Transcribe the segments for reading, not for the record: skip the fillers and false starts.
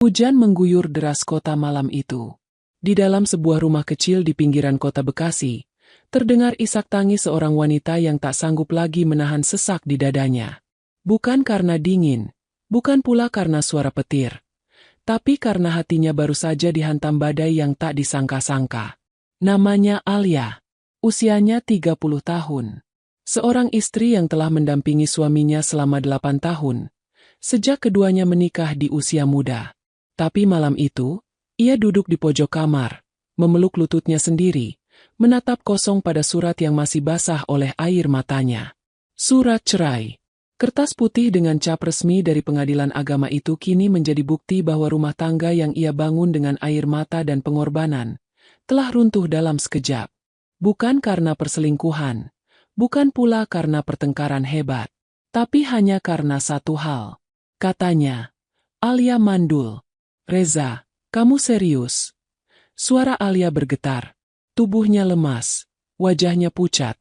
Hujan mengguyur deras kota malam itu. Di dalam sebuah rumah kecil di pinggiran kota Bekasi, terdengar isak tangis seorang wanita yang tak sanggup lagi menahan sesak di dadanya. Bukan karena dingin, bukan pula karena suara petir, tapi karena hatinya baru saja dihantam badai yang tak disangka-sangka. Namanya Alia. Usianya 30 tahun. Seorang istri yang telah mendampingi suaminya selama 8 tahun, sejak keduanya menikah di usia muda. Tapi malam itu, ia duduk di pojok kamar, memeluk lututnya sendiri, menatap kosong pada surat yang masih basah oleh air matanya. Surat cerai. Kertas putih dengan cap resmi dari pengadilan agama itu kini menjadi bukti bahwa rumah tangga yang ia bangun dengan air mata dan pengorbanan telah runtuh dalam sekejap. Bukan karena perselingkuhan, bukan pula karena pertengkaran hebat, tapi hanya karena satu hal. Katanya, Alia mandul. Reza, kamu serius? Suara Alia bergetar. Tubuhnya lemas, wajahnya pucat,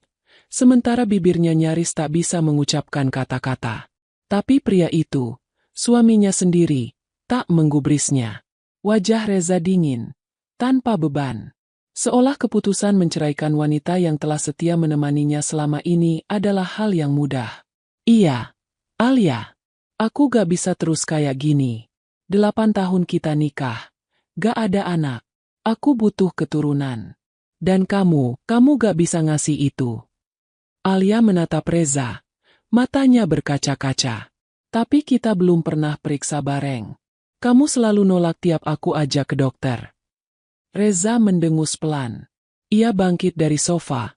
sementara bibirnya nyaris tak bisa mengucapkan kata-kata. Tapi pria itu, suaminya sendiri, tak menggubrisnya. Wajah Reza dingin, tanpa beban. Seolah keputusan menceraikan wanita yang telah setia menemaninya selama ini adalah hal yang mudah. Iya, Alia, aku gak bisa terus kayak gini. 8 tahun kita nikah, gak ada anak. Aku butuh keturunan. Dan kamu gak bisa ngasih itu. Alia menatap Reza, matanya berkaca-kaca. Tapi kita belum pernah periksa bareng. Kamu selalu nolak tiap aku ajak ke dokter. Reza mendengus pelan. Ia bangkit dari sofa,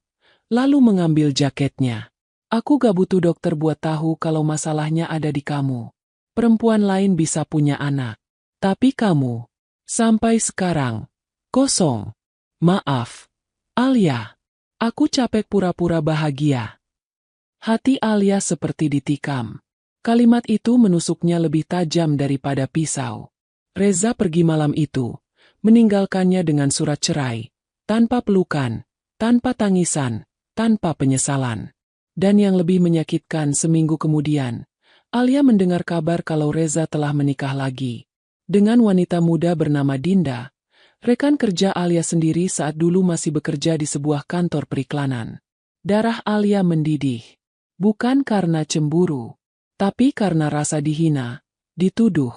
lalu mengambil jaketnya. Aku gak butuh dokter buat tahu kalau masalahnya ada di kamu. Perempuan lain bisa punya anak. Tapi kamu, sampai sekarang, kosong. Maaf, Alia. Aku capek pura-pura bahagia. Hati Alia seperti ditikam. Kalimat itu menusuknya lebih tajam daripada pisau. Reza pergi malam itu, meninggalkannya dengan surat cerai, tanpa pelukan, tanpa tangisan, tanpa penyesalan. Dan yang lebih menyakitkan, seminggu kemudian, Alia mendengar kabar kalau Reza telah menikah lagi. Dengan wanita muda bernama Dinda, rekan kerja Alia sendiri saat dulu masih bekerja di sebuah kantor periklanan. Darah Alia mendidih. Bukan karena cemburu, tapi karena rasa dihina, dituduh,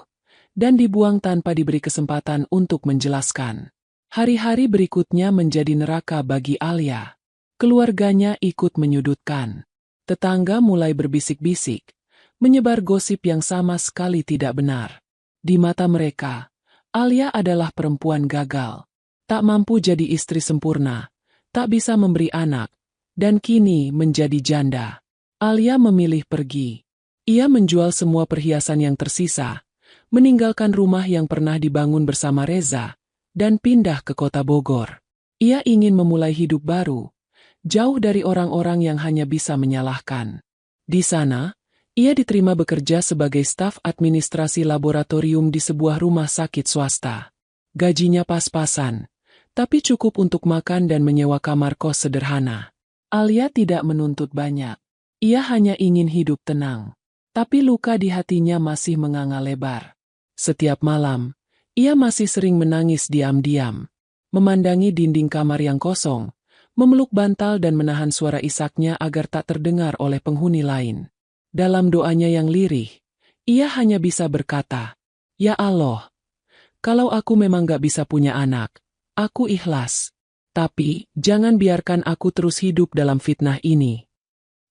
dan dibuang tanpa diberi kesempatan untuk menjelaskan. Hari-hari berikutnya menjadi neraka bagi Alia. Keluarganya ikut menyudutkan. Tetangga mulai berbisik-bisik, menyebar gosip yang sama sekali tidak benar. Di mata mereka, Alia adalah perempuan gagal. Tak mampu jadi istri sempurna, tak bisa memberi anak, dan kini menjadi janda. Alia memilih pergi. Ia menjual semua perhiasan yang tersisa, meninggalkan rumah yang pernah dibangun bersama Reza, dan pindah ke kota Bogor. Ia ingin memulai hidup baru, jauh dari orang-orang yang hanya bisa menyalahkan. Di sana, ia diterima bekerja sebagai staf administrasi laboratorium di sebuah rumah sakit swasta. Gajinya pas-pasan, tapi cukup untuk makan dan menyewa kamar kos sederhana. Alia tidak menuntut banyak. Ia hanya ingin hidup tenang. Tapi luka di hatinya masih menganga lebar. Setiap malam, ia masih sering menangis diam-diam, memandangi dinding kamar yang kosong, memeluk bantal dan menahan suara isaknya agar tak terdengar oleh penghuni lain. Dalam doanya yang lirih, ia hanya bisa berkata, "Ya Allah, kalau aku memang gak bisa punya anak, aku ikhlas. Tapi, jangan biarkan aku terus hidup dalam fitnah ini."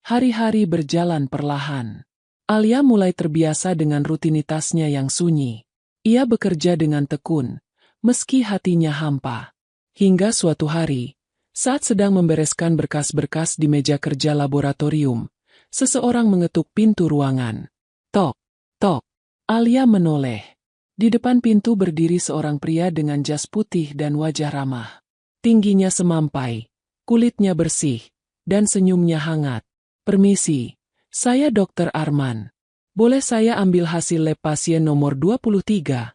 Hari-hari berjalan perlahan. Alia mulai terbiasa dengan rutinitasnya yang sunyi. Ia bekerja dengan tekun, meski hatinya hampa. Hingga suatu hari, saat sedang membereskan berkas-berkas di meja kerja laboratorium, seseorang mengetuk pintu ruangan. Tok, tok. Alia menoleh. Di depan pintu berdiri seorang pria dengan jas putih dan wajah ramah. Tingginya semampai, kulitnya bersih, dan senyumnya hangat. "Permisi, saya Dr. Arman. Boleh saya ambil hasil lab pasien nomor 23?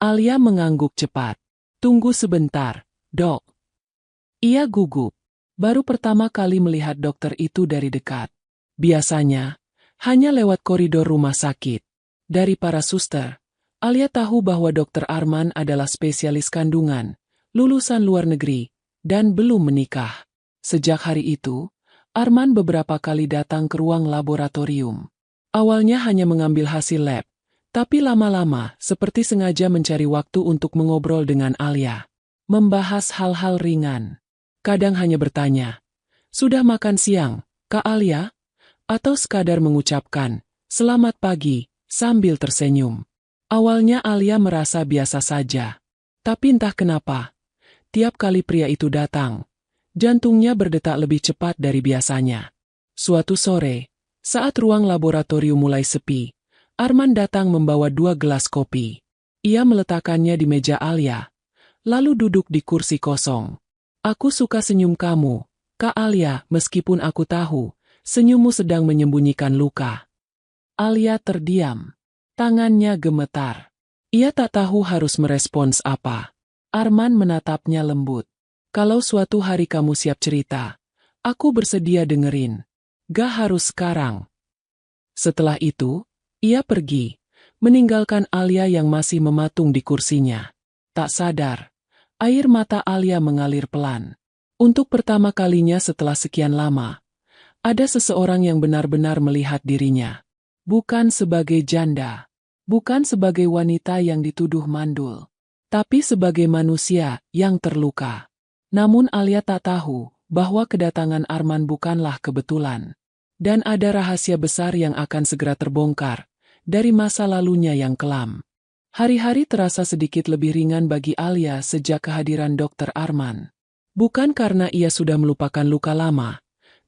Alia mengangguk cepat. "Tunggu sebentar, Dok." Ia gugup. Baru pertama kali melihat dokter itu dari dekat. Biasanya, hanya lewat koridor rumah sakit. Dari para suster, Alia tahu bahwa Dr. Arman adalah spesialis kandungan, lulusan luar negeri, dan belum menikah. Sejak hari itu, Arman beberapa kali datang ke ruang laboratorium. Awalnya hanya mengambil hasil lab, tapi lama-lama seperti sengaja mencari waktu untuk mengobrol dengan Alia. Membahas hal-hal ringan. Kadang hanya bertanya, "Sudah makan siang, Kak Alia?" Atau sekadar mengucapkan, "Selamat pagi," sambil tersenyum. Awalnya Alia merasa biasa saja. Tapi entah kenapa, tiap kali pria itu datang, jantungnya berdetak lebih cepat dari biasanya. Suatu sore, saat ruang laboratorium mulai sepi, Arman datang membawa 2 gelas kopi. Ia meletakkannya di meja Alia, lalu duduk di kursi kosong. "Aku suka senyum kamu, Kak Alia, meskipun aku tahu, senyummu sedang menyembunyikan luka." Alia terdiam. Tangannya gemetar. Ia tak tahu harus merespons apa. Arman menatapnya lembut. "Kalau suatu hari kamu siap cerita, aku bersedia dengerin. Gak harus sekarang." Setelah itu, ia pergi, meninggalkan Alia yang masih mematung di kursinya. Tak sadar, air mata Alia mengalir pelan. Untuk pertama kalinya setelah sekian lama, ada seseorang yang benar-benar melihat dirinya. Bukan sebagai janda, bukan sebagai wanita yang dituduh mandul, tapi sebagai manusia yang terluka. Namun Alia tak tahu bahwa kedatangan Arman bukanlah kebetulan. Dan ada rahasia besar yang akan segera terbongkar dari masa lalunya yang kelam. Hari-hari terasa sedikit lebih ringan bagi Alia sejak kehadiran Dr. Arman. Bukan karena ia sudah melupakan luka lama,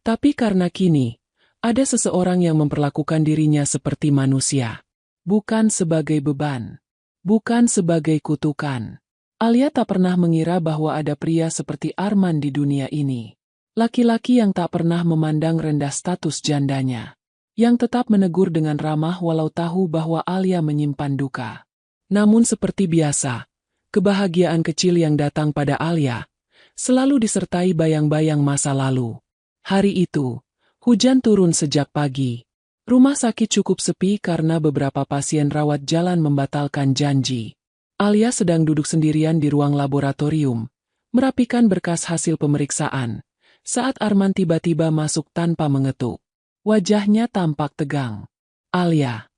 tapi karena kini ada seseorang yang memperlakukan dirinya seperti manusia. Bukan sebagai beban. Bukan sebagai kutukan. Alia tak pernah mengira bahwa ada pria seperti Arman di dunia ini. Laki-laki yang tak pernah memandang rendah status jandanya. Yang tetap menegur dengan ramah walau tahu bahwa Alia menyimpan duka. Namun seperti biasa, kebahagiaan kecil yang datang pada Alia selalu disertai bayang-bayang masa lalu. Hari itu, hujan turun sejak pagi. Rumah sakit cukup sepi karena beberapa pasien rawat jalan membatalkan janji. Alia sedang duduk sendirian di ruang laboratorium, merapikan berkas hasil pemeriksaan, saat Arman tiba-tiba masuk tanpa mengetuk. Wajahnya tampak tegang. "Alia,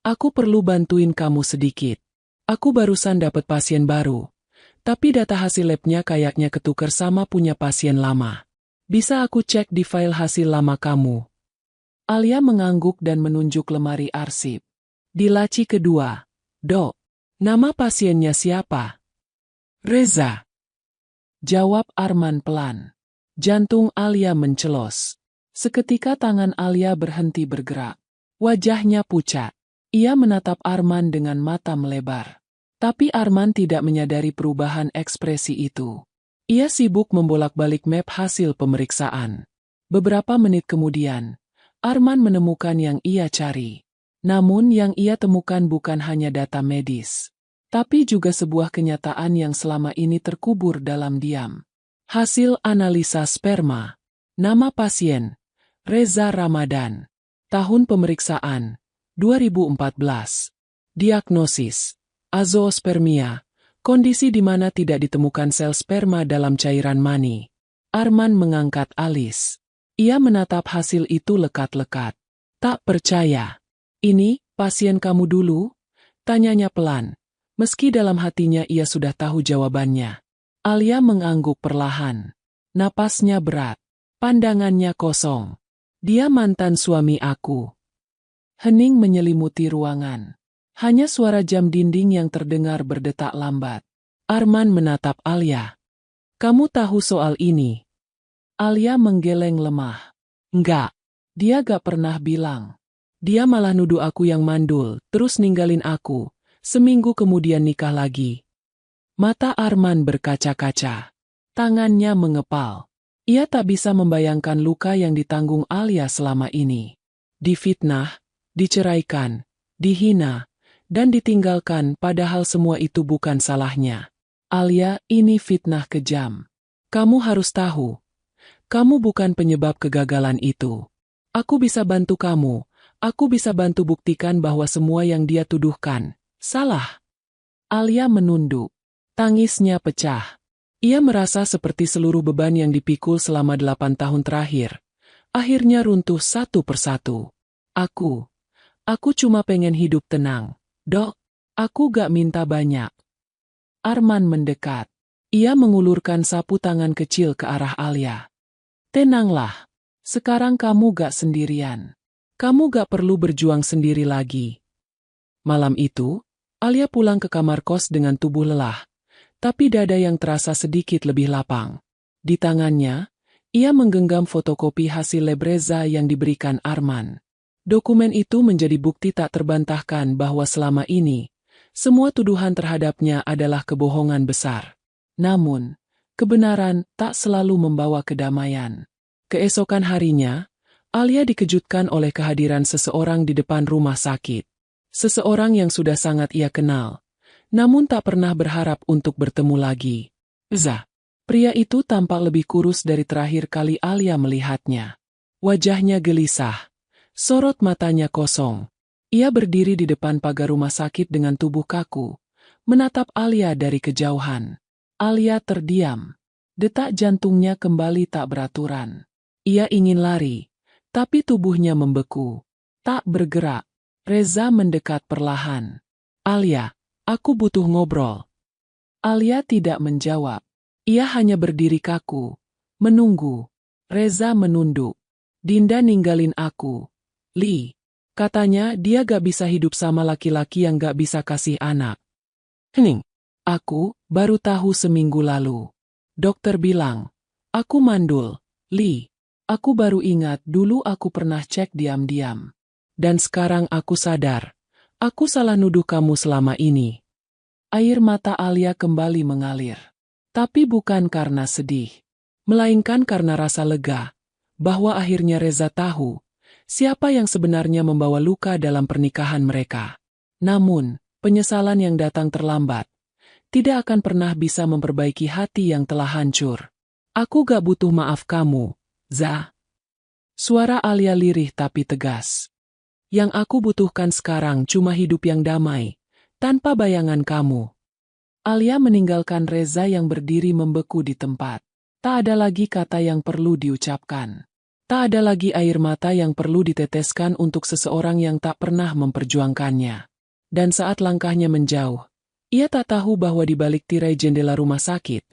aku perlu bantuin kamu sedikit. Aku barusan dapat pasien baru, tapi data hasil labnya kayaknya ketukar sama punya pasien lama. Bisa aku cek di file hasil lama kamu?" Alia mengangguk dan menunjuk lemari arsip. Di laci kedua, "Dok, nama pasiennya siapa?" "Reza," jawab Arman pelan. Jantung Alia mencelos. Seketika tangan Alia berhenti bergerak. Wajahnya pucat. Ia menatap Arman dengan mata melebar. Tapi Arman tidak menyadari perubahan ekspresi itu. Ia sibuk membolak-balik map hasil pemeriksaan. Beberapa menit kemudian, Arman menemukan yang ia cari. Namun yang ia temukan bukan hanya data medis, tapi juga sebuah kenyataan yang selama ini terkubur dalam diam. Hasil analisa sperma. Nama pasien, Reza Ramadan. Tahun pemeriksaan, 2014. Diagnosis, azoospermia, kondisi di mana tidak ditemukan sel sperma dalam cairan mani. Arman mengangkat alis. Ia menatap hasil itu lekat-lekat. "Tak percaya. Ini, pasien kamu dulu?" Tanyanya pelan, meski dalam hatinya ia sudah tahu jawabannya. Alia mengangguk perlahan. Napasnya berat. Pandangannya kosong. "Dia mantan suami aku." Hening menyelimuti ruangan. Hanya suara jam dinding yang terdengar berdetak lambat. Arman menatap Alia. "Kamu tahu soal ini?" Alia menggeleng lemah. "Enggak. Dia gak pernah bilang. Dia malah nuduh aku yang mandul, terus ninggalin aku. Seminggu kemudian nikah lagi." Mata Arman berkaca-kaca. Tangannya mengepal. Ia tak bisa membayangkan luka yang ditanggung Alia selama ini. Difitnah, diceraikan, dihina, dan ditinggalkan padahal semua itu bukan salahnya. "Alia, ini fitnah kejam. Kamu harus tahu. Kamu bukan penyebab kegagalan itu. Aku bisa bantu kamu. Aku bisa bantu buktikan bahwa semua yang dia tuduhkan Salah. Alia menunduk. Tangisnya pecah. Ia merasa seperti seluruh beban yang dipikul selama 8 tahun terakhir akhirnya runtuh satu persatu. Aku cuma pengen hidup tenang. Dok, aku gak minta banyak. Arman mendekat. Ia mengulurkan sapu tangan kecil ke arah Alia. Tenanglah. Sekarang kamu gak sendirian. Kamu gak perlu berjuang sendiri lagi. Malam itu, Alia pulang ke kamar kos dengan tubuh lelah, tapi dada yang terasa sedikit lebih lapang. Di tangannya, ia menggenggam fotokopi hasil lab Reza yang diberikan Arman. Dokumen itu menjadi bukti tak terbantahkan bahwa selama ini, semua tuduhan terhadapnya adalah kebohongan besar. Namun, kebenaran tak selalu membawa kedamaian. Keesokan harinya, Alia dikejutkan oleh kehadiran seseorang di depan rumah sakit. Seseorang yang sudah sangat ia kenal, namun tak pernah berharap untuk bertemu lagi. Za. Pria itu tampak lebih kurus dari terakhir kali Alia melihatnya. Wajahnya gelisah. Sorot matanya kosong. Ia berdiri di depan pagar rumah sakit dengan tubuh kaku, menatap Alia dari kejauhan. Alia terdiam. Detak jantungnya kembali tak beraturan. Ia ingin lari, tapi tubuhnya membeku. Tak bergerak. Reza mendekat perlahan. Alia, aku butuh ngobrol. Alia tidak menjawab. Ia hanya berdiri kaku, menunggu. Reza menunduk. Dinda ninggalin aku. Li, katanya dia gak bisa hidup sama laki-laki yang gak bisa kasih anak. Hening. Aku baru tahu seminggu lalu. Dokter bilang, aku mandul. Li, aku baru ingat dulu aku pernah cek diam-diam. Dan sekarang aku sadar, aku salah nuduh kamu selama ini. Air mata Alia kembali mengalir. Tapi bukan karena sedih, melainkan karena rasa lega, bahwa akhirnya Reza tahu siapa yang sebenarnya membawa luka dalam pernikahan mereka. Namun, penyesalan yang datang terlambat, tidak akan pernah bisa memperbaiki hati yang telah hancur. Aku gak butuh maaf kamu, Za. Suara Alia lirih tapi tegas. Yang aku butuhkan sekarang cuma hidup yang damai, tanpa bayangan kamu. Alia meninggalkan Reza yang berdiri membeku di tempat. Tak ada lagi kata yang perlu diucapkan. Tak ada lagi air mata yang perlu diteteskan untuk seseorang yang tak pernah memperjuangkannya. Dan saat langkahnya menjauh, ia tak tahu bahwa di balik tirai jendela rumah sakit,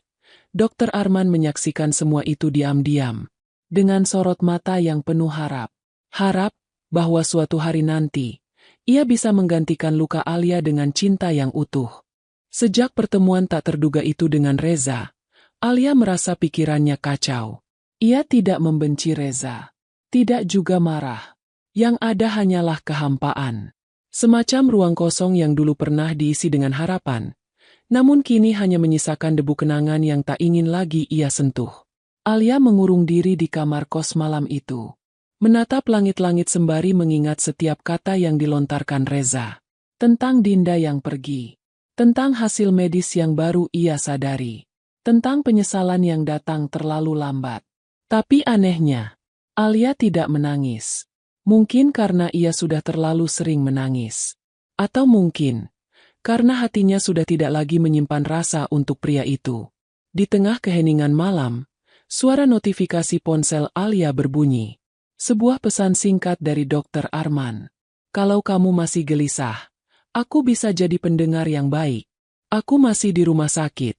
Dr. Arman menyaksikan semua itu diam-diam, dengan sorot mata yang penuh harap. Harap bahwa suatu hari nanti, ia bisa menggantikan luka Alia dengan cinta yang utuh. Sejak pertemuan tak terduga itu dengan Reza, Alia merasa pikirannya kacau. Ia tidak membenci Reza, tidak juga marah. Yang ada hanyalah kehampaan. Semacam ruang kosong yang dulu pernah diisi dengan harapan, namun kini hanya menyisakan debu kenangan yang tak ingin lagi ia sentuh. Alia mengurung diri di kamar kos malam itu. Menatap langit-langit sembari mengingat setiap kata yang dilontarkan Reza. Tentang Dinda yang pergi. Tentang hasil medis yang baru ia sadari. Tentang penyesalan yang datang terlalu lambat. Tapi anehnya, Alia tidak menangis. Mungkin karena ia sudah terlalu sering menangis. Atau mungkin, karena hatinya sudah tidak lagi menyimpan rasa untuk pria itu. Di tengah keheningan malam, suara notifikasi ponsel Alia berbunyi. Sebuah pesan singkat dari Dr. Arman. Kalau kamu masih gelisah, aku bisa jadi pendengar yang baik. Aku masih di rumah sakit.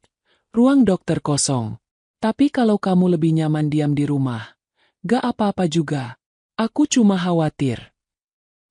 Ruang dokter kosong. Tapi kalau kamu lebih nyaman diam di rumah, gak apa-apa juga. Aku cuma khawatir.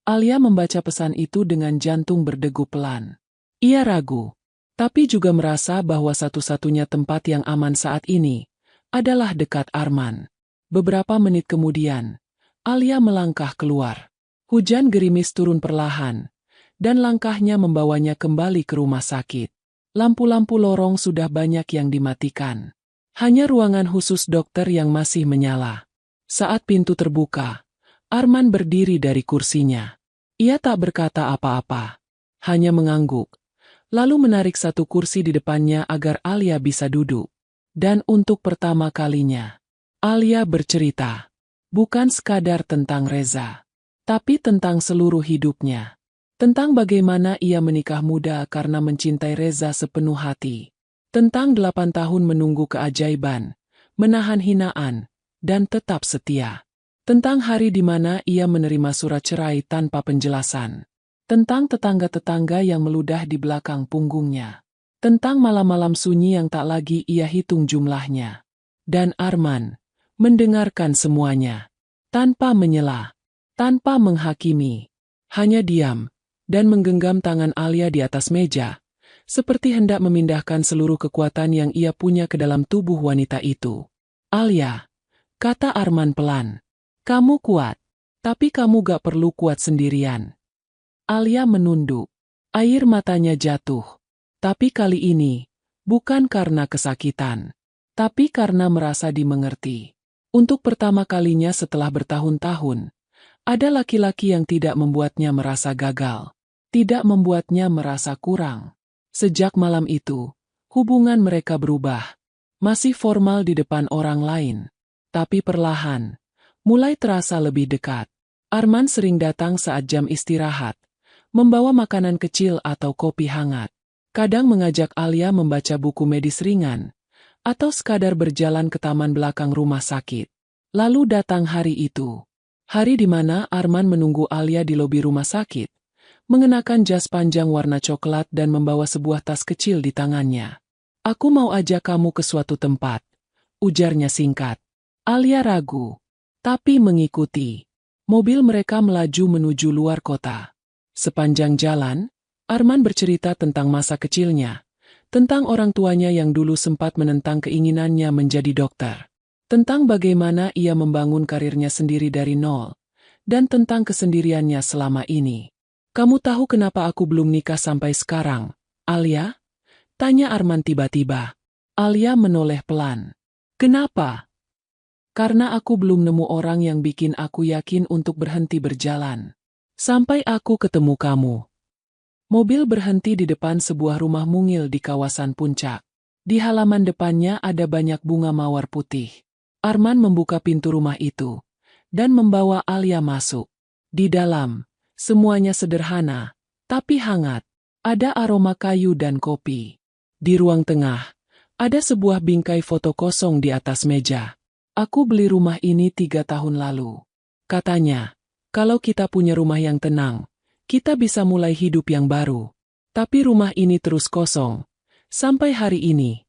Alia membaca pesan itu dengan jantung berdegu pelan. Ia ragu, tapi juga merasa bahwa satu-satunya tempat yang aman saat ini adalah dekat Arman. Beberapa menit kemudian, Alia melangkah keluar. Hujan gerimis turun perlahan, dan langkahnya membawanya kembali ke rumah sakit. Lampu-lampu lorong sudah banyak yang dimatikan. Hanya ruangan khusus dokter yang masih menyala. Saat pintu terbuka, Arman berdiri dari kursinya. Ia tak berkata apa-apa, hanya mengangguk, lalu menarik satu kursi di depannya agar Alia bisa duduk. Dan untuk pertama kalinya, Alia bercerita. Bukan sekadar tentang Reza, tapi tentang seluruh hidupnya. Tentang bagaimana ia menikah muda karena mencintai Reza sepenuh hati. Tentang 8 tahun menunggu keajaiban, menahan hinaan, dan tetap setia. Tentang hari di mana ia menerima surat cerai tanpa penjelasan. Tentang tetangga-tetangga yang meludah di belakang punggungnya. Tentang malam-malam sunyi yang tak lagi ia hitung jumlahnya. Dan Arman mendengarkan semuanya. Tanpa menyela, tanpa menghakimi. Hanya diam, dan menggenggam tangan Alia di atas meja, seperti hendak memindahkan seluruh kekuatan yang ia punya ke dalam tubuh wanita itu. Alia, kata Arman pelan, kamu kuat, tapi kamu gak perlu kuat sendirian. Alia menunduk, air matanya jatuh. Tapi kali ini, bukan karena kesakitan, tapi karena merasa dimengerti. Untuk pertama kalinya setelah bertahun-tahun, ada laki-laki yang tidak membuatnya merasa gagal, tidak membuatnya merasa kurang. Sejak malam itu, hubungan mereka berubah. Masih formal di depan orang lain, tapi perlahan, mulai terasa lebih dekat. Arman sering datang saat jam istirahat, membawa makanan kecil atau kopi hangat. Kadang mengajak Alia membaca buku medis ringan, atau sekadar berjalan ke taman belakang rumah sakit. Lalu datang hari itu. Hari di mana Arman menunggu Alia di lobi rumah sakit, mengenakan jas panjang warna coklat dan membawa sebuah tas kecil di tangannya. Aku mau ajak kamu ke suatu tempat, ujarnya singkat. Alia ragu, tapi mengikuti. Mobil mereka melaju menuju luar kota. Sepanjang jalan, Arman bercerita tentang masa kecilnya, tentang orang tuanya yang dulu sempat menentang keinginannya menjadi dokter, tentang bagaimana ia membangun karirnya sendiri dari nol, dan tentang kesendiriannya selama ini. Kamu tahu kenapa aku belum nikah sampai sekarang, Alia? Tanya Arman tiba-tiba. Alia menoleh pelan. Kenapa? Karena aku belum nemu orang yang bikin aku yakin untuk berhenti berjalan. Sampai aku ketemu kamu. Mobil berhenti di depan sebuah rumah mungil di kawasan puncak. Di halaman depannya ada banyak bunga mawar putih. Arman membuka pintu rumah itu, dan membawa Alia masuk. Di dalam, semuanya sederhana, tapi hangat. Ada aroma kayu dan kopi. Di ruang tengah, ada sebuah bingkai foto kosong di atas meja. Aku beli rumah ini 3 tahun lalu. Katanya, kalau kita punya rumah yang tenang, kita bisa mulai hidup yang baru. Tapi rumah ini terus kosong. Sampai hari ini.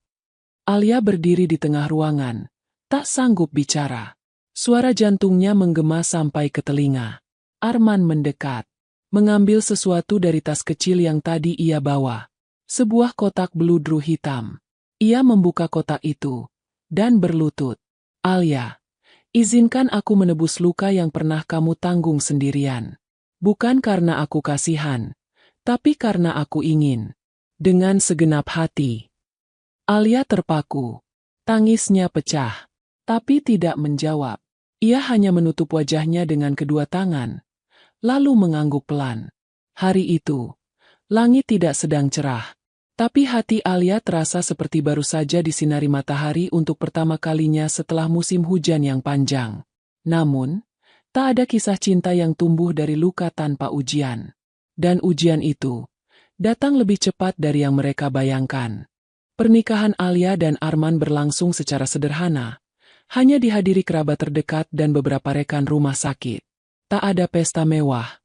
Alia berdiri di tengah ruangan, tak sanggup bicara. Suara jantungnya menggema sampai ke telinga. Arman mendekat, mengambil sesuatu dari tas kecil yang tadi ia bawa. Sebuah kotak beludru hitam. Ia membuka kotak itu, dan berlutut. Alia, izinkan aku menebus luka yang pernah kamu tanggung sendirian. Bukan karena aku kasihan, tapi karena aku ingin. Dengan segenap hati. Alia terpaku. Tangisnya pecah, tapi tidak menjawab. Ia hanya menutup wajahnya dengan kedua tangan, lalu mengangguk pelan. Hari itu, langit tidak sedang cerah, tapi hati Alia terasa seperti baru saja disinari matahari untuk pertama kalinya setelah musim hujan yang panjang. Namun, tak ada kisah cinta yang tumbuh dari luka tanpa ujian. Dan ujian itu datang lebih cepat dari yang mereka bayangkan. Pernikahan Alia dan Arman berlangsung secara sederhana, hanya dihadiri kerabat terdekat dan beberapa rekan rumah sakit. Tak ada pesta mewah,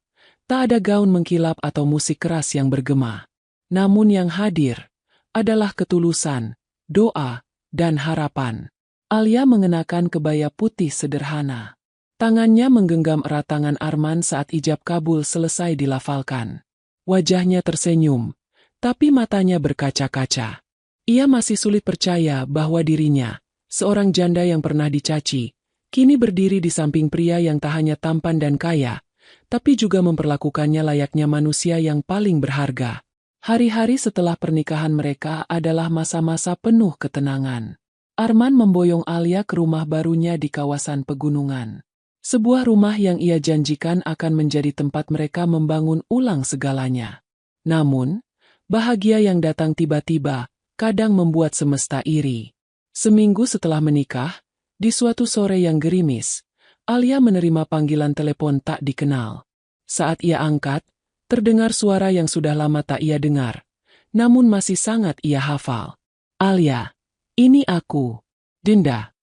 tak ada gaun mengkilap atau musik keras yang bergema. Namun yang hadir adalah ketulusan, doa, dan harapan. Alia mengenakan kebaya putih sederhana. Tangannya menggenggam erat tangan Arman saat ijab kabul selesai dilafalkan. Wajahnya tersenyum, tapi matanya berkaca-kaca. Ia masih sulit percaya bahwa dirinya, seorang janda yang pernah dicaci, kini berdiri di samping pria yang tak hanya tampan dan kaya, tapi juga memperlakukannya layaknya manusia yang paling berharga. Hari-hari setelah pernikahan mereka adalah masa-masa penuh ketenangan. Arman memboyong Alia ke rumah barunya di kawasan pegunungan. Sebuah rumah yang ia janjikan akan menjadi tempat mereka membangun ulang segalanya. Namun, bahagia yang datang tiba-tiba, kadang membuat semesta iri. Seminggu setelah menikah, di suatu sore yang gerimis, Alia menerima panggilan telepon tak dikenal. Saat ia angkat, Terdengar suara yang sudah lama tak ia dengar, namun masih sangat ia hafal. Alia, ini aku, Dinda.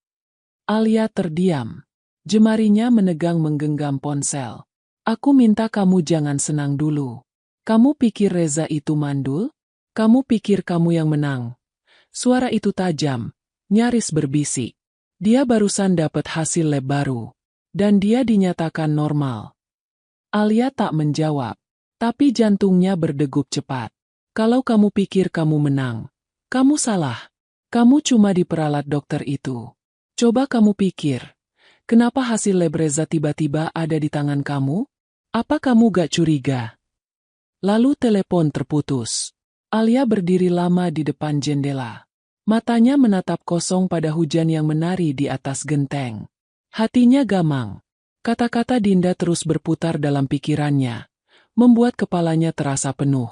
Alia terdiam. Jemarinya menegang menggenggam ponsel. Aku minta kamu jangan senang dulu. Kamu pikir Reza itu mandul? Kamu pikir kamu yang menang? Suara itu tajam, nyaris berbisik. Dia barusan dapat hasil lab baru. Dan dia dinyatakan normal. Alia tak menjawab. Tapi jantungnya berdegup cepat. Kalau kamu pikir kamu menang, kamu salah. Kamu cuma diperalat dokter itu. Coba kamu pikir, kenapa hasil lab Reza tiba-tiba ada di tangan kamu? Apa kamu gak curiga? Lalu telepon terputus. Alia berdiri lama di depan jendela. Matanya menatap kosong pada hujan yang menari di atas genteng. Hatinya gamang. Kata-kata Dinda terus berputar dalam pikirannya, membuat kepalanya terasa penuh.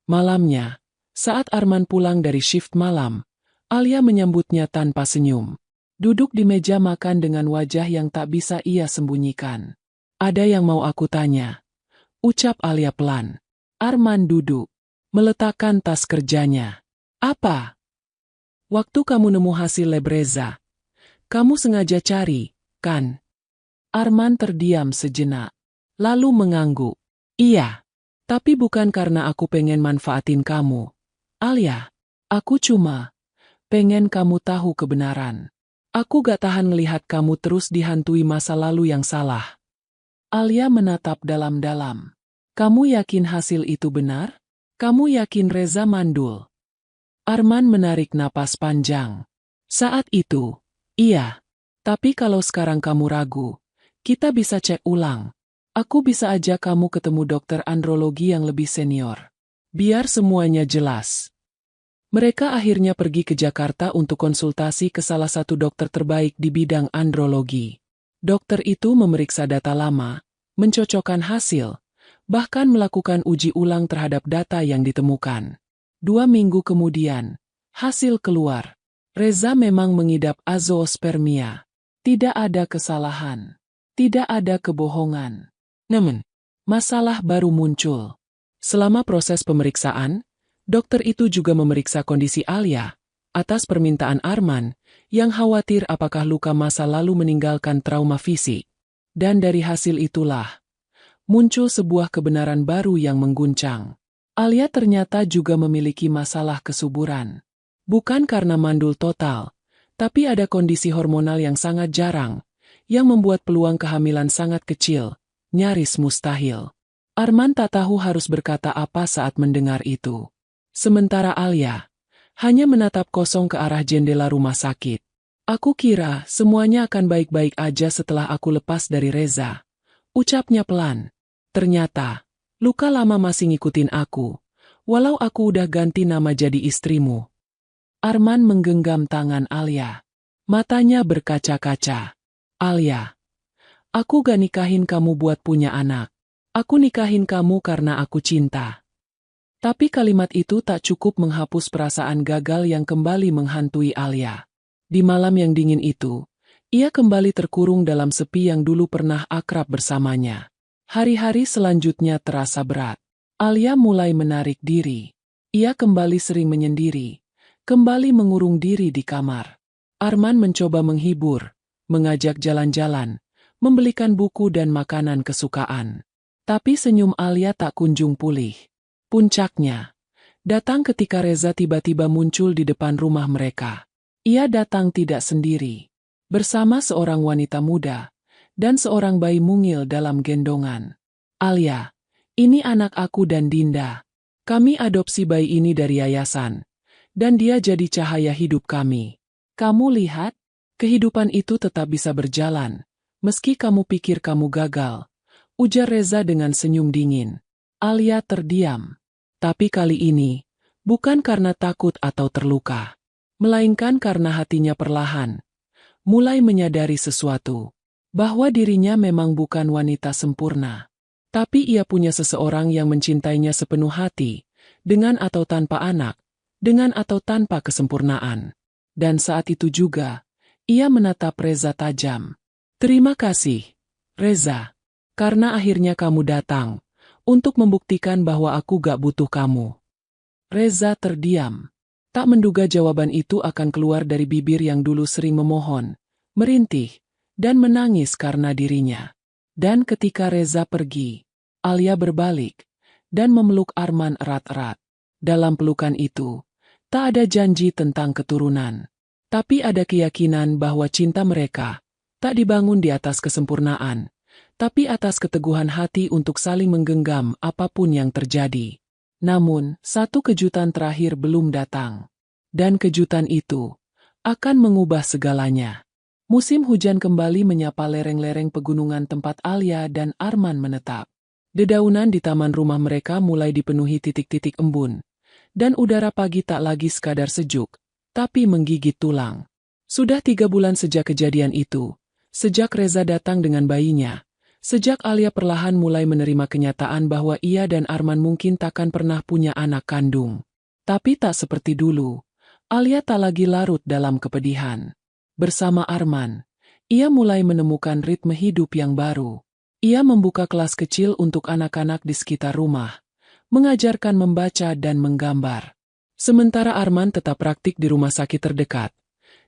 Malamnya, saat Arman pulang dari shift malam, Alia menyambutnya tanpa senyum. Duduk di meja makan dengan wajah yang tak bisa ia sembunyikan. Ada yang mau aku tanya? Ucap Alia pelan. Arman duduk, meletakkan tas kerjanya. Apa? Waktu kamu nemu hasil lab Reza, kamu sengaja cari, kan? Arman terdiam sejenak, lalu mengangguk. Iya, tapi bukan karena aku pengen manfaatin kamu. Alia, aku cuma pengen kamu tahu kebenaran. Aku gak tahan melihat kamu terus dihantui masa lalu yang salah. Alia menatap dalam-dalam. Kamu yakin hasil itu benar? Kamu yakin Reza mandul? Arman menarik napas panjang. Saat itu, iya. Tapi kalau sekarang kamu ragu, kita bisa cek ulang. Aku bisa ajak kamu ketemu dokter andrologi yang lebih senior. Biar semuanya jelas. Mereka akhirnya pergi ke Jakarta untuk konsultasi ke salah satu dokter terbaik di bidang andrologi. Dokter itu memeriksa data lama, mencocokkan hasil, bahkan melakukan uji ulang terhadap data yang ditemukan. 2 minggu kemudian, hasil keluar. Reza memang mengidap azoospermia. Tidak ada kesalahan. Tidak ada kebohongan. Namun, masalah baru muncul. Selama proses pemeriksaan, dokter itu juga memeriksa kondisi Alia, atas permintaan Arman, yang khawatir apakah luka masa lalu meninggalkan trauma fisik. Dan dari hasil itulah, muncul sebuah kebenaran baru yang mengguncang. Alia ternyata juga memiliki masalah kesuburan. Bukan karena mandul total, tapi ada kondisi hormonal yang sangat jarang, yang membuat peluang kehamilan sangat kecil, nyaris mustahil. Arman tak tahu harus berkata apa saat mendengar itu. Sementara Alia hanya menatap kosong ke arah jendela rumah sakit. Aku kira semuanya akan baik-baik aja setelah aku lepas dari Reza. Ucapnya pelan. Ternyata, luka lama masih ngikutin aku, walau aku udah ganti nama jadi istrimu. Arman menggenggam tangan Alia. Matanya berkaca-kaca. Alia, aku gak nikahin kamu buat punya anak. Aku nikahin kamu karena aku cinta. Tapi kalimat itu tak cukup menghapus perasaan gagal yang kembali menghantui Alia. Di malam yang dingin itu, ia kembali terkurung dalam sepi yang dulu pernah akrab bersamanya. Hari-hari selanjutnya terasa berat. Alia mulai menarik diri. Ia kembali sering menyendiri, kembali mengurung diri di kamar. Arman mencoba menghibur, mengajak jalan-jalan, membelikan buku dan makanan kesukaan. Tapi senyum Alia tak kunjung pulih. Puncaknya datang ketika Reza tiba-tiba muncul di depan rumah mereka. Ia datang tidak sendiri, bersama seorang wanita muda dan seorang bayi mungil dalam gendongan. Alia, ini anak aku dan Dinda. Kami adopsi bayi ini dari yayasan, dan dia jadi cahaya hidup kami. Kamu lihat, kehidupan itu tetap bisa berjalan, meski kamu pikir kamu gagal. Ujar Reza dengan senyum dingin. Alia terdiam. Tapi kali ini, bukan karena takut atau terluka, melainkan karena hatinya perlahan mulai menyadari sesuatu, bahwa dirinya memang bukan wanita sempurna. Tapi ia punya seseorang yang mencintainya sepenuh hati, dengan atau tanpa anak, dengan atau tanpa kesempurnaan. Dan saat itu juga, ia menatap Reza tajam. Terima kasih, Reza. Karena akhirnya kamu datang, untuk membuktikan bahwa aku gak butuh kamu. Reza terdiam. Tak menduga jawaban itu akan keluar dari bibir yang dulu sering memohon, merintih, dan menangis karena dirinya. Dan ketika Reza pergi, Alia berbalik dan memeluk Arman erat-erat. Dalam pelukan itu, tak ada janji tentang keturunan. Tapi ada keyakinan bahwa cinta mereka tak dibangun di atas kesempurnaan, tapi atas keteguhan hati untuk saling menggenggam apapun yang terjadi. Namun, satu kejutan terakhir belum datang. Dan kejutan itu akan mengubah segalanya. Musim hujan kembali menyapa lereng-lereng pegunungan tempat Alia dan Arman menetap. Dedaunan di taman rumah mereka mulai dipenuhi titik-titik embun. Dan udara pagi tak lagi sekadar sejuk, tapi menggigit tulang. Sudah 3 bulan sejak kejadian itu, sejak Reza datang dengan bayinya. Sejak Alia perlahan mulai menerima kenyataan bahwa ia dan Arman mungkin takkan pernah punya anak kandung. Tapi tak seperti dulu, Alia tak lagi larut dalam kepedihan. Bersama Arman, ia mulai menemukan ritme hidup yang baru. Ia membuka kelas kecil untuk anak-anak di sekitar rumah, mengajarkan membaca dan menggambar. Sementara Arman tetap praktik di rumah sakit terdekat,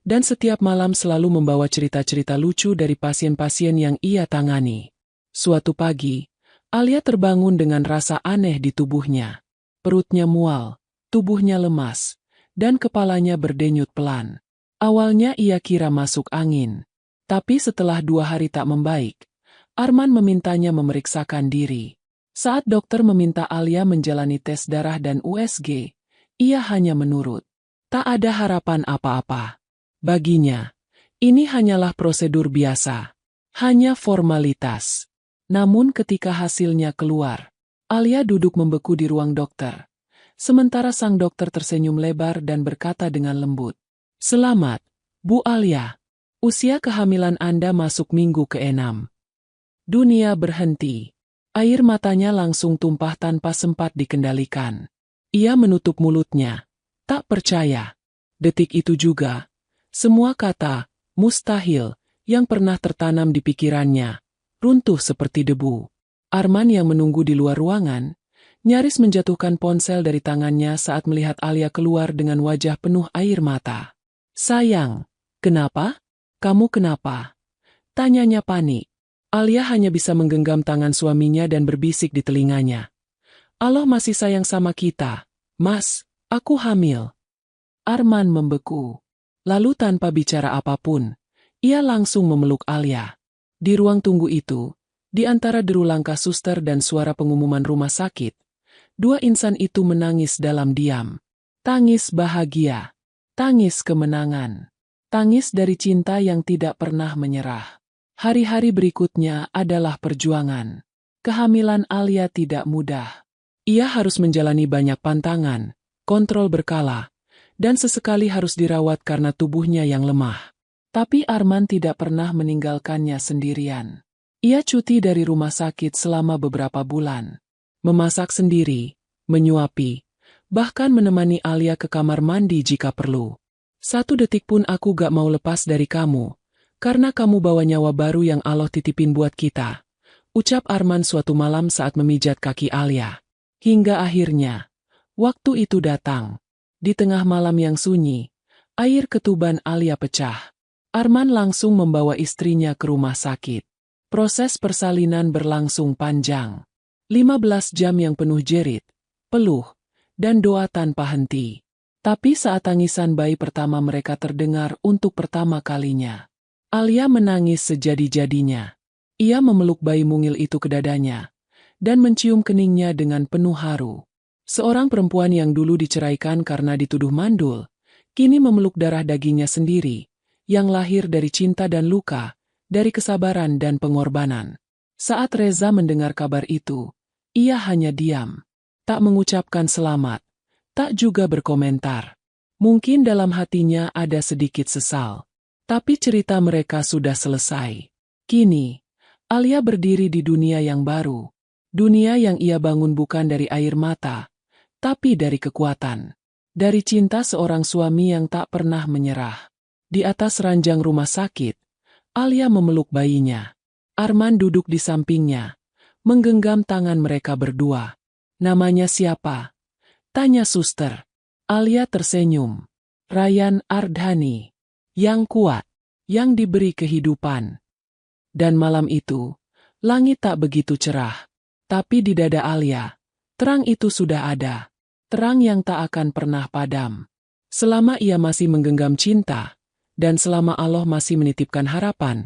dan setiap malam selalu membawa cerita-cerita lucu dari pasien-pasien yang ia tangani. Suatu pagi, Alia terbangun dengan rasa aneh di tubuhnya. Perutnya mual, tubuhnya lemas, dan kepalanya berdenyut pelan. Awalnya ia kira masuk angin. Tapi setelah 2 hari tak membaik, Arman memintanya memeriksakan diri. Saat dokter meminta Alia menjalani tes darah dan USG, ia hanya menurut. Tak ada harapan apa-apa. Baginya, ini hanyalah prosedur biasa. Hanya formalitas. Namun ketika hasilnya keluar, Alia duduk membeku di ruang dokter. Sementara sang dokter tersenyum lebar dan berkata dengan lembut, "Selamat, Bu Alia. Usia kehamilan Anda masuk minggu ke-6. Dunia berhenti. Air matanya langsung tumpah tanpa sempat dikendalikan. Ia menutup mulutnya. Tak percaya. Detik itu juga, semua kata mustahil yang pernah tertanam di pikirannya runtuh seperti debu. Arman yang menunggu di luar ruangan, nyaris menjatuhkan ponsel dari tangannya saat melihat Alia keluar dengan wajah penuh air mata. "Sayang, kenapa? Kamu kenapa?" tanyanya panik. Alia hanya bisa menggenggam tangan suaminya dan berbisik di telinganya. "Allah masih sayang sama kita, Mas, aku hamil." Arman membeku. Lalu tanpa bicara apapun, ia langsung memeluk Alia. Di ruang tunggu itu, di antara deru langkah suster dan suara pengumuman rumah sakit, 2 insan itu menangis dalam diam. Tangis bahagia, tangis kemenangan, tangis dari cinta yang tidak pernah menyerah. Hari-hari berikutnya adalah perjuangan. Kehamilan Alia tidak mudah. Ia harus menjalani banyak pantangan, kontrol berkala, dan sesekali harus dirawat karena tubuhnya yang lemah. Tapi Arman tidak pernah meninggalkannya sendirian. Ia cuti dari rumah sakit selama beberapa bulan. Memasak sendiri, menyuapi, bahkan menemani Alia ke kamar mandi jika perlu. "1 detik pun aku gak mau lepas dari kamu, karena kamu bawa nyawa baru yang Allah titipin buat kita," ucap Arman suatu malam saat memijat kaki Alia. Hingga akhirnya, waktu itu datang. Di tengah malam yang sunyi, air ketuban Alia pecah. Arman langsung membawa istrinya ke rumah sakit. Proses persalinan berlangsung panjang. 15 jam yang penuh jerit, peluh, dan doa tanpa henti. Tapi saat tangisan bayi pertama mereka terdengar untuk pertama kalinya, Alia menangis sejadi-jadinya. Ia memeluk bayi mungil itu ke dadanya, dan mencium keningnya dengan penuh haru. Seorang perempuan yang dulu diceraikan karena dituduh mandul, kini memeluk darah dagingnya sendiri, yang lahir dari cinta dan luka, dari kesabaran dan pengorbanan. Saat Reza mendengar kabar itu, ia hanya diam. Tak mengucapkan selamat, tak juga berkomentar. Mungkin dalam hatinya ada sedikit sesal. Tapi cerita mereka sudah selesai. Kini, Alia berdiri di dunia yang baru. Dunia yang ia bangun bukan dari air mata, tapi dari kekuatan. Dari cinta seorang suami yang tak pernah menyerah. Di atas ranjang rumah sakit, Alia memeluk bayinya. Arman duduk di sampingnya, menggenggam tangan mereka berdua. "Namanya siapa?" tanya suster. Alia tersenyum. "Ryan Ardhani. Yang kuat, yang diberi kehidupan." Dan malam itu, langit tak begitu cerah. Tapi di dada Alia, terang itu sudah ada. Terang yang tak akan pernah padam. Selama ia masih menggenggam cinta, dan selama Allah masih menitipkan harapan,